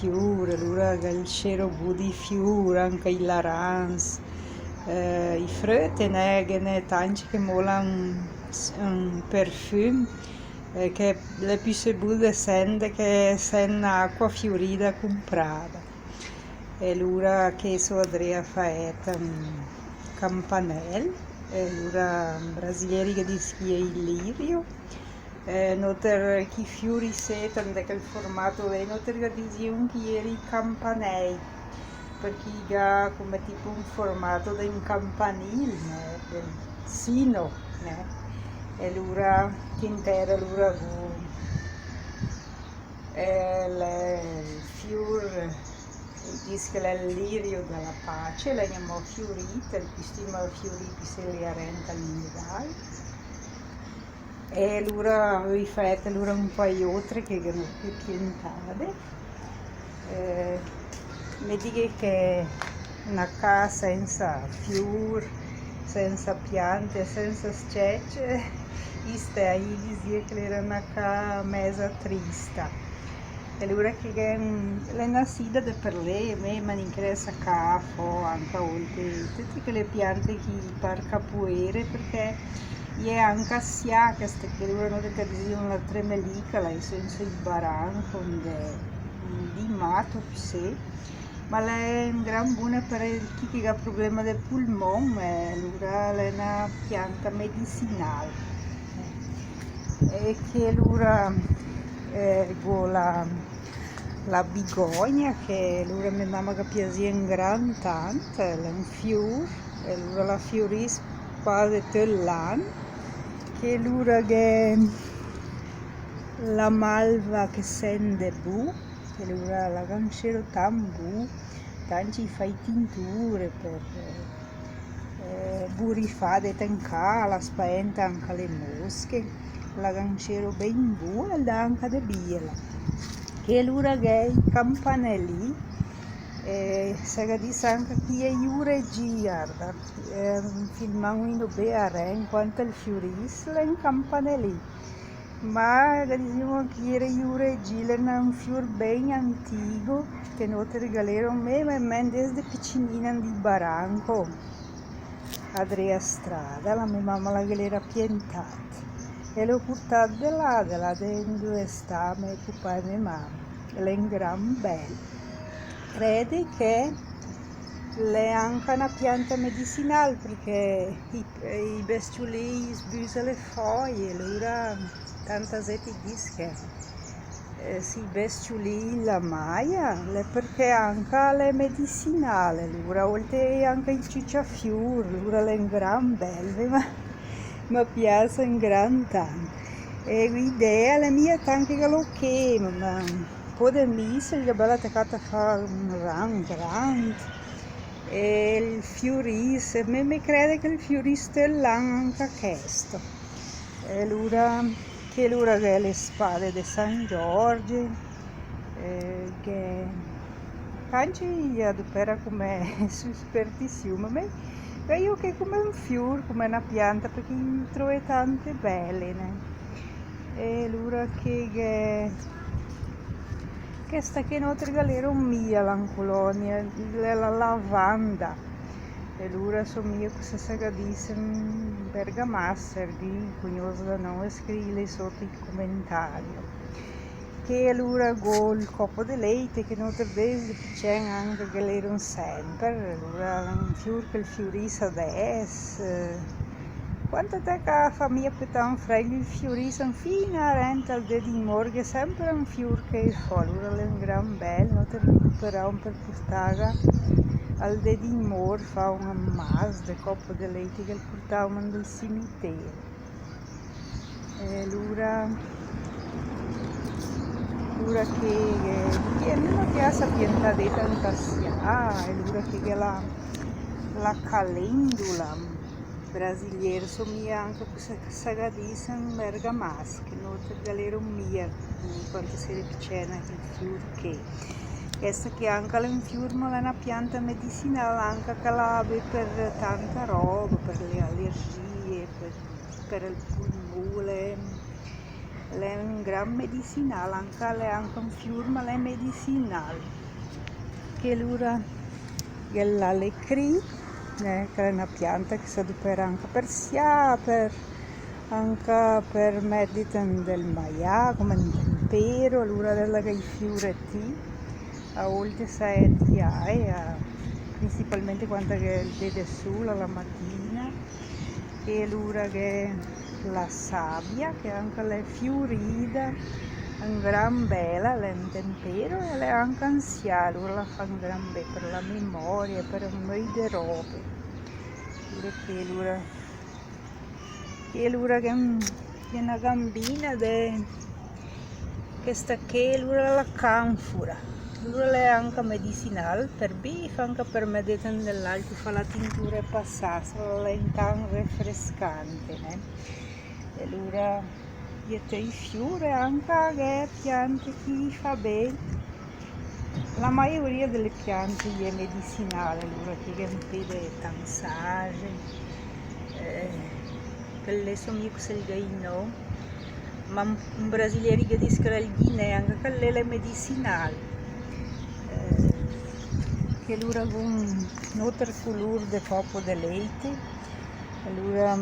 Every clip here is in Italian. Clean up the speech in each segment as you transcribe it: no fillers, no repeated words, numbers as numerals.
fiori, allora il cero di fiori, anche i larans, i frutti, ne tanti che molano un perfume che le più buone sente che sen acqua fiorita comprata. E allora che so Andrea faetta un campanello, e allora un brasilieri che dice che è il lirio. Noter chi fiori setan che il formato è noter che dicono che ieri campanei perché ha come tipo un formato di un campanile del sino e allora che intera allora il fiore dice che è il lirio della pace, la chiamò fiorita, il pistima fioriti se li arenta all'indai. E allora ho fatto allora un paio di altre che erano più piantate. Mi dico che una casa senza fiori, senza piante, senza specie, questa ahí dizia che era una casa mezza triste. E allora che è nascita per lei, a me mi interessa cafo, anche oltre tutte le piante che per capoeire, perché è anche sia che allora che dicono la tremelica, la senza il baranco, di mato, sì, ma è un gran buona per chi ha problema del polmone, allora è una pianta medicinale. E che allora la bigogna che allora mia mamma che piaceva in gran tanto, è un fiore, e allora la fiorisce quasi tutto l'anno, che allora che la malva che sente bu, che allora la cancero tambu, tanti fai tinture per burifade tenca, la spaventa anche le mosche, la cancero ben buona e anche de biela. Che allora che i campanelli, se dice anche chi è Jure Giarda, filmando bene in quanto il fioris, è un campanelli. Ma diciamo che era Jure Giarda è un fior ben antico che noi regalarono a me desde piccinina di Baranco, Adria Strada, la mia mamma l'era piantata. E l'ho portato da là dove sta mio papà e mia mamma. È un gran bello. Crede che è anche una pianta medicinale perché i bestioli sbusa le foglie, allora tanta gente dice che si bestioli la maia perché anche è medicinale, allora oltre anche il cicciafiore, allora è un gran bello, ma mi piace un gran tanto. E l'idea la mia tanto che lo chiamo, ma un po' di misa che bella attaccata a fare un rang grande. E il fiorista, mi crede che il fiorista è anche questo. E allora che è le spade di San Giorgio, che canci adopera come superstizione, ma io che come un fiore, come una pianta, perché mi trovo tante belle, né? E allora che questa che noi regalarono mia la colonia, la lavanda. E allora sono mia questa saga dice bergamasser di cugnoso da noi scrive sotto il commentario. Che allora con il coppo di latte che noi c'è anche che l'erano sempre, allora un fiore che il fiorisa adesso. Quanto te che la famiglia petava fregli il fiorisa fino a renta al di morgue sempre un fiore che fa, allora è un gran bello, noi recuperiamo per portare al di mor fa un ammas di coppo di latte che portavamo dal cimitero. E allora che non piace piantare tanta sia, allora che la calendula brasiliera somiglia anche a questa sagadissa in bergamasca, che noi regalarono mia quando si era piccola, il fiore che questa che anche è un fiore ma è una pianta medicinale anche che la ha per tanta roba, per le allergie, per il polmone. è un gran medicinale, anche un fiore, ma è medicinale. Che l'ura dell'alecri, che è una pianta che si adopera anche per sia, anche per medicina del maià, come un tempero, l'ura della che i fioretti, a volte sai di principalmente quando vede sole la mattina, e l'ura che la sabbia, che anche le fiorida, un gran bella, è un tempero e è anche anziana, allora la fa un gran bene per la memoria, per un po' di robe. Che l'ura che è una gambina che sta che l'ura la canfora. L'ura è anche medicinale per beef, anche per medicina dell'alto, fa la tintura e passarla, è tanto rinfrescante, né? E l'ura i fiori anche che piante che fa bene. La maioria delle piante è medicinale, allora che vede tansage, quelle sono io che se le no, ma un brasiliano che dice che è il Guinea, anche quelle è medicinale. Che allora con un altro colore di copo di latte, allora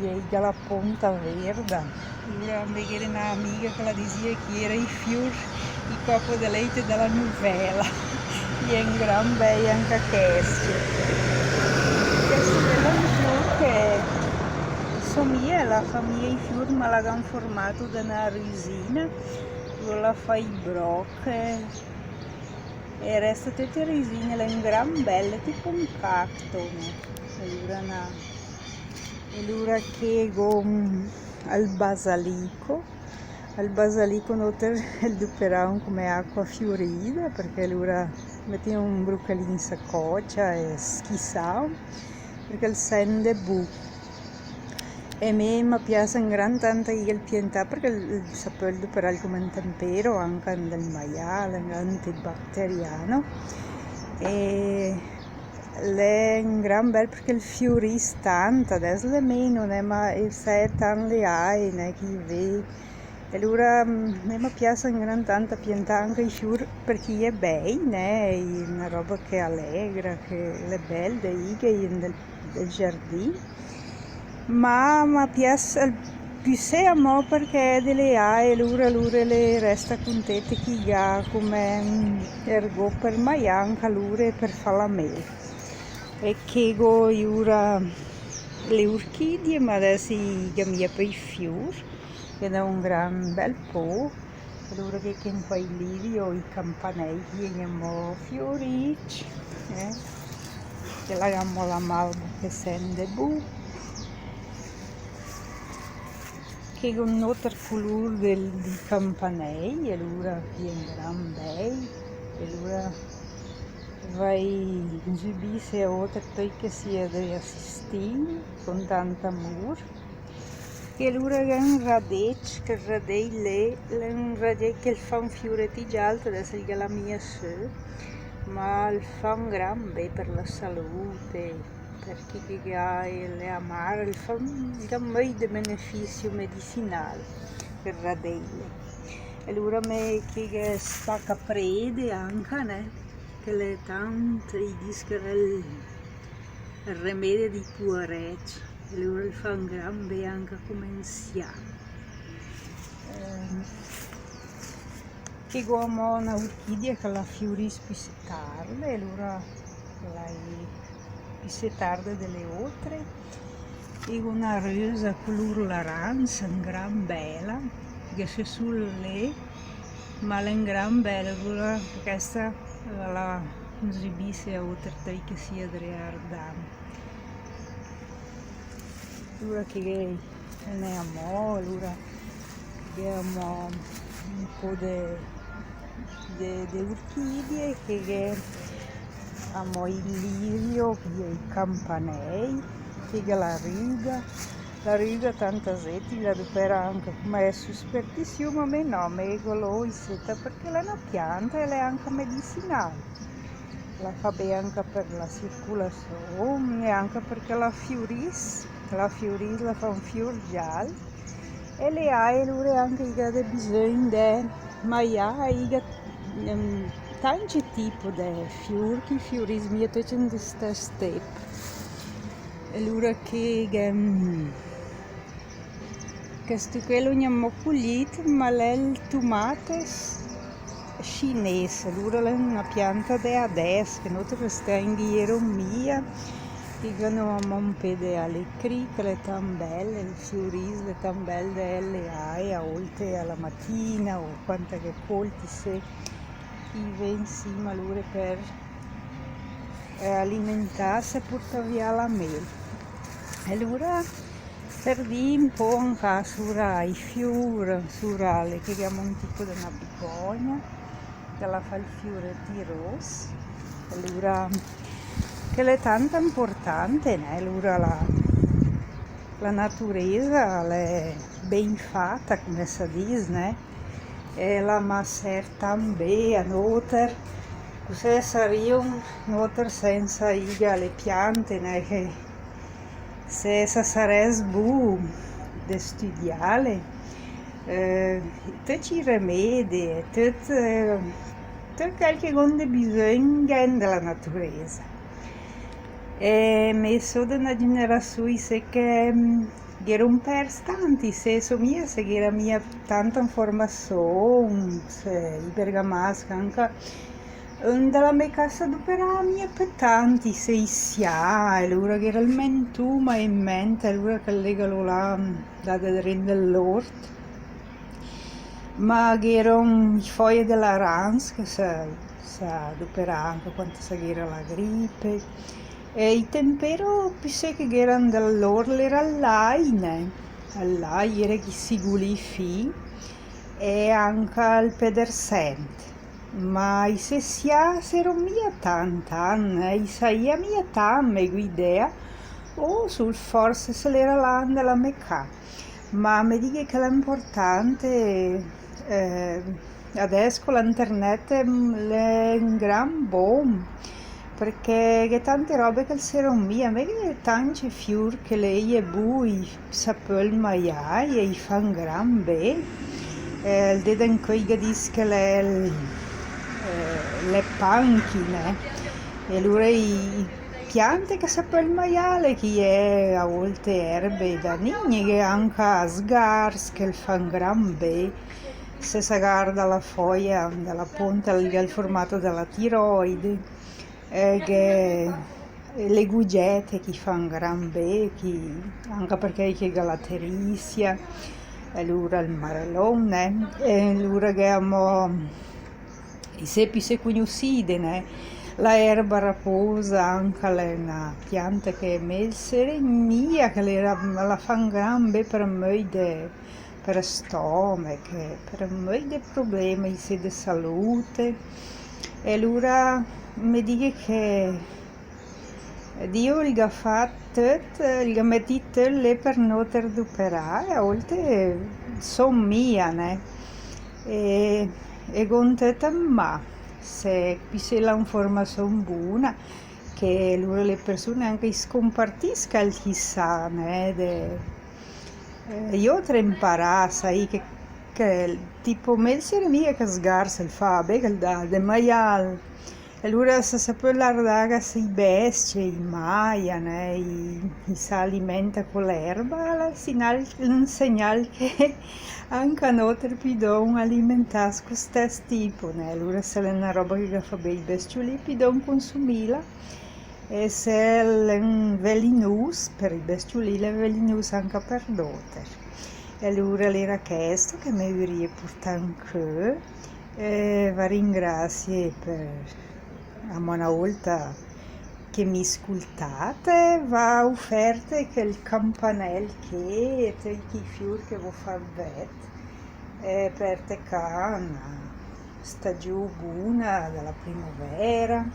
è la punta verde. Allora avevo un'amica che la diceva che era il fiore di copo di latte della novella, è un gran bel anche questo. Questo è un fiore che somiglia alla famiglia di fiori, ma l'hanno formato da una risina, allora la fa i brocche. E resta tutte risine, è un gran belle, tipo un cacto, allora che con al basilico il duperano come acqua fiorita, perché allora metti un bruccolino in saccoccia e schissao, perché il sende bu. E a me mi piace un gran tanto il piantare perché il sapore per come un tempero anche del maiale, antibatteriano, e è un gran bel perché il fiorisce tanto, adesso le meno, ma se tanto le hai, chi vede. E allora a me mi piace un gran tanto piantare anche i fiori perché è bello, è una roba che allegra, che è bella, del giardino. Ma mi piace più se amo perché delle hai l'ura le resta contente che ha come ergo per mai anche l'ura per fare la mele e che go ora le orchidee, ma adesso che mi per i fiori che è un gran bel po', allora che in quei liri o i campanelli che fiorici, che la gammo la malva che sende bu, che con un altro colore di campanelli, allora che è un gran bei, allora vai subire a altre che sia di assistire con tanto amore. E allora è un radicchio, che il radicchio è un radicchio che fa un fiore di alto, adesso è la mia su, ma fa un gran bene per la salute. Per chi che ha le amare, fa un gran bel beneficio medicinale per radicchio. E allora me che stacca prede anche, né? Che le tante dicono il rimedio di puoreccio. E allora fa un gran bene anche come insieme. Che abbiamo una orchidea che la fiorisce più tardi, e allora la più tardi delle altre. E una rosa color l'arancia, un gran bella, che c'è sul lì, ma è un gran bella, allora questa la esibisce a altre che sia delle ardane. Allora che ne amo, allora abbiamo un po' di orchidee che amo il lirio, il campanei, che la riga tanta zetti la adopera anche come superstizione, ma me no, me lo isetta perché è una pianta e è anche medicinale. La fa bene anche per la circolazione e anche perché la fiorisce, la fa un fior giallo E le hai allora anche i bisogno di maiare tanti tipi di fiori che fioriscono tutti in questa steppe. Allora questo quello non ho pulito, ma è il tomate cinese. Allora è una pianta di adesso che noi stiamo in mia. Che hanno un po' di alecri, che è tan bella, il fiorisco è tan bello delle hai, a volte alla mattina o quanto che colti se chi va insieme allora per alimentarsi e portare via la mela. Allora per dire un po' anche i fiori, che abbiamo un tipo di una bigogna, che la fa il fiore di rosa. Allora che è tanto importante, né? Allora la naturaleza è ben fatta, come si dice, né? E la masser també a noter, cos'è sarebbe noter senza le piante, né? Che se sarebbe buono di studiare, tutti i rimedi, tutto quel che ha bisogno della naturaleza. E mi sono una generazione che erano persi tanti, se mia, se era mia tanta informazione, i bergamaschi anche dalla mia casa d'opera mia per tanti, se si ha, allora che era il mentuma in mente, allora che legalo là da dell'orto, ma che erano i fogli dell'aranz che si adopera anche quando si era la grippe. E i tempero che erano dall'orlo era l'aine, all'aia era che si gulifi e anche il pedersente. Ma i sessia erano mia tanta, i saia mia tamme guidea, o sul forse se l'era là della mecca. Ma mi dica che l'importante adesso con l'internet è un gran boom. Perché che tante robe che c'erano mia, ma che tanti fiori che lei è bui, sapel maiai e i fan gran bene. Il dedan coi che dice che le panchine, e allora i piante che sapel maiale, che è a volte erbe da nini, che anche a sgars che fan gran bene. Se si guarda la foglia della punta, il formato della tiroide. Che le gugette che fanno gran bene, anche perché c'è la terissia, allora il marellone, e allora che abbiamo i sepi conosciuti, né? La erba raposa anche è una pianta che è melsere mia, che la fanno gran bene per me per stomaco, per me dei problemi di salute, e allora mi dice che Dio gli ha fatto, gli ha messo lì per noter d'operare, a volte sono mia, né? E con te ma se c'è un'informazione buona, che allora le persone anche scompartiscano il chissà, né? Io ho imparato, sai, che tipo mese mia che sgarsa il fa, che da maiale. Allora se sapeva guardare se i bestie, i maia, né, si alimenta con l'erba, è un segnale che anche a noi dobbiamo alimentarsi con questo tipo, né? Allora se è una roba che fa bene i bestioli, dobbiamo consumirla, e se è un velenoso per i bestioli, è velenoso anche per l'altro. E allora l'era questo che mi vorrei portare anche, e vi ringrazio per una volta che mi ascoltate, va offerte che il campanello che e i fiori che vi fa vedere per te una stagione buona della primavera,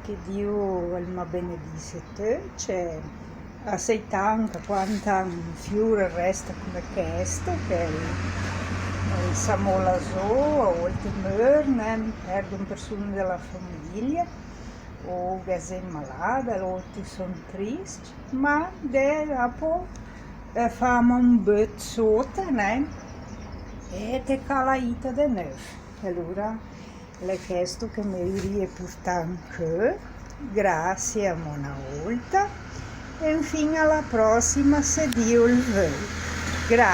che Dio il benedice te, c'è a sei tanto quanto un fiore resta come questo, che è il samolaso, a volte muore, perdono persone della famiglia, o che sono malate, a volte sono tristi, ma dopo famo un bot sotto, né? E te calaita de novo. Allora le chiesto che mi riporta anche, grazie a una volta, e infine alla prossima se Dio il vuole. Grazie.